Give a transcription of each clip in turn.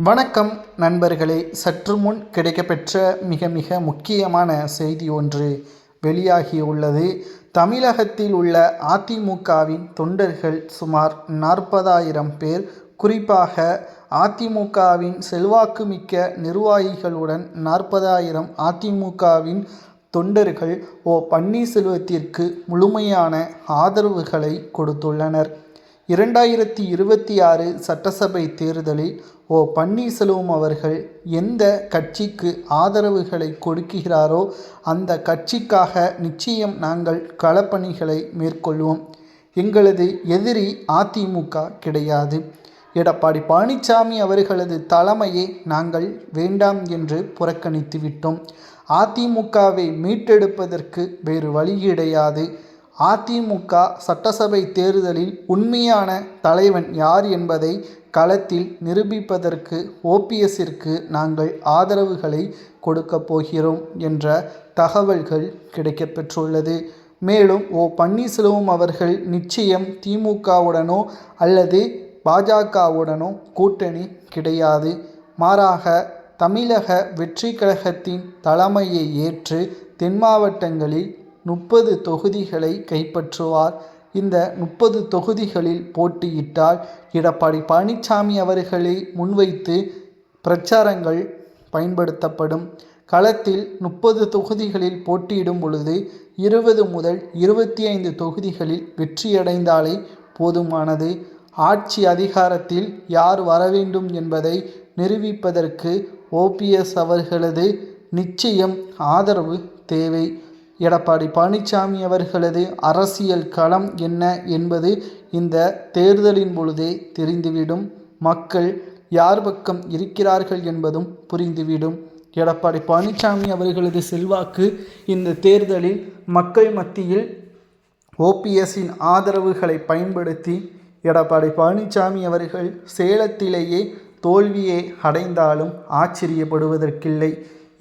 வணக்கம் நண்பர்களே. சற்று முன் கிடைக்கப்பெற்ற மிக முக்கியமான செய்தி ஒன்று வெளியாகியுள்ளது. தமிழகத்தில் உள்ள அதிமுகவின் தொண்டர்கள் சுமார் 40,000 பேர், குறிப்பாக அதிமுகவின் செல்வாக்குமிக்க நிர்வாகிகளுடன் 40,000 அதிமுகவின் தொண்டர்கள் பன்னீர்செல்வத்திற்கு முழுமையான ஆதரவுகளை கொடுத்துள்ளனர். 2026 சட்டசபை தேர்தலில் பன்னீர்செல்வம் அவர்கள் எந்த கட்சிக்கு ஆதரவுகளை கொடுக்கிறாரோ அந்த கட்சிக்காக நிச்சயம் நாங்கள் களப்பணிகளை மேற்கொள்வோம். எங்களது எதிரி அதிமுக கிடையாது. எடப்பாடி பழனிசாமி அவர்களது தலைமையை நாங்கள் வேண்டாம் என்று புறக்கணித்து விட்டோம். அதிமுகவை மீட்டெடுப்பதற்கு வேறு வழி கிடையாது. அதிமுக சட்டசபை தேர்தலில் உண்மையான தலைவன் யார் என்பதை களத்தில் நிரூபிப்பதற்கு ஓபிஎஸ்ஸிற்கு நாங்கள் ஆதரவுகளை கொடுக்கப் போகிறோம் என்ற தகவல்கள் கிடைக்கப்பெற்றுள்ளது. மேலும் பன்னீர்செல்வம் அவர்கள் நிச்சயம் திமுகவுடனோ அல்லது பாஜகவுடனோ கூட்டணி கிடையாது. மாறாக தமிழக வெற்றி கழகத்தின் தலைமையை ஏற்று தென் மாவட்டங்களில் 30 தொகுதிகளை கைப்பற்றுவார். இந்த 30 தொகுதிகளில் போட்டியிட்டால் எடப்பாடி பழனிசாமி அவர்களை முன்வைத்து பிரச்சாரங்கள் பயன்படுத்தப்படும். களத்தில் 30 தொகுதிகளில் போட்டியிடும் பொழுது 20 முதல் 25 தொகுதிகளில் வெற்றியடைந்தாலே போதுமானது. ஆட்சி அதிகாரத்தில் யார் வர வேண்டும் என்பதை நிரூபிப்பதற்கு ஓபிஎஸ் அவர்களது நிச்சயம் ஆதரவு தேவை. எடப்பாடி பழனிசாமி அவர்களது அரசியல் களம் என்ன என்பது இந்த தேர்தலின் பொழுதே தெரிந்துவிடும். மக்கள் யார் பக்கம் இருக்கிறார்கள் என்பதும் புரிந்துவிடும். எடப்பாடி பழனிசாமி அவர்களது செல்வாக்கு இந்த தேர்தலில் மக்கள் மத்தியில் ஓபிஎஸ்ஸின் ஆதரவுகளை பயன்படுத்தி எடப்பாடி பழனிசாமி அவர்கள் சேலத்திலேயே தோல்வியை அடைந்தாலும் ஆச்சரியப்படுவதற்கில்லை.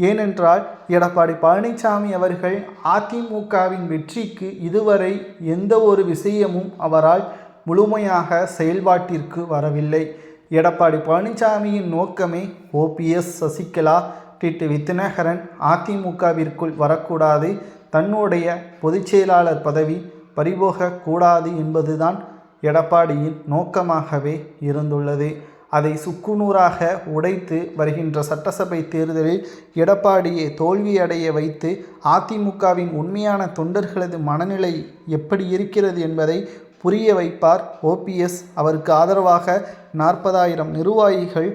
ஏனென்றால் எடப்பாடி பழனிசாமி அவர்கள் அதிமுகவின் வெற்றிக்கு இதுவரை எந்த ஒரு விஷயமும் அவரால் முழுமையாக செயல்பாட்டிற்கு வரவில்லை. எடப்பாடி பழனிசாமியின் நோக்கமே ஓபிஎஸ், சசிகலா, டிடிவி தினகரன் அதிமுகவிற்குள் வரக்கூடாது, தன்னுடைய பொதுச்செயலாளர் பதவி பறிபோகக்கூடாது என்பதுதான் எடப்பாடியின் நோக்கமாகவே இருந்துள்ளது. அதை சுக்குநூறாக உடைத்து வருகின்ற சட்டசபை தேர்தலில் எடப்பாடியை தோல்வியடைய வைத்து அதிமுகவின் உண்மையான தொண்டர்களது மனநிலை எப்படி இருக்கிறது என்பதை புரிய வைப்பார் ஓபிஎஸ். அவருக்கு ஆதரவாக 40,000 நிர்வாகிகள்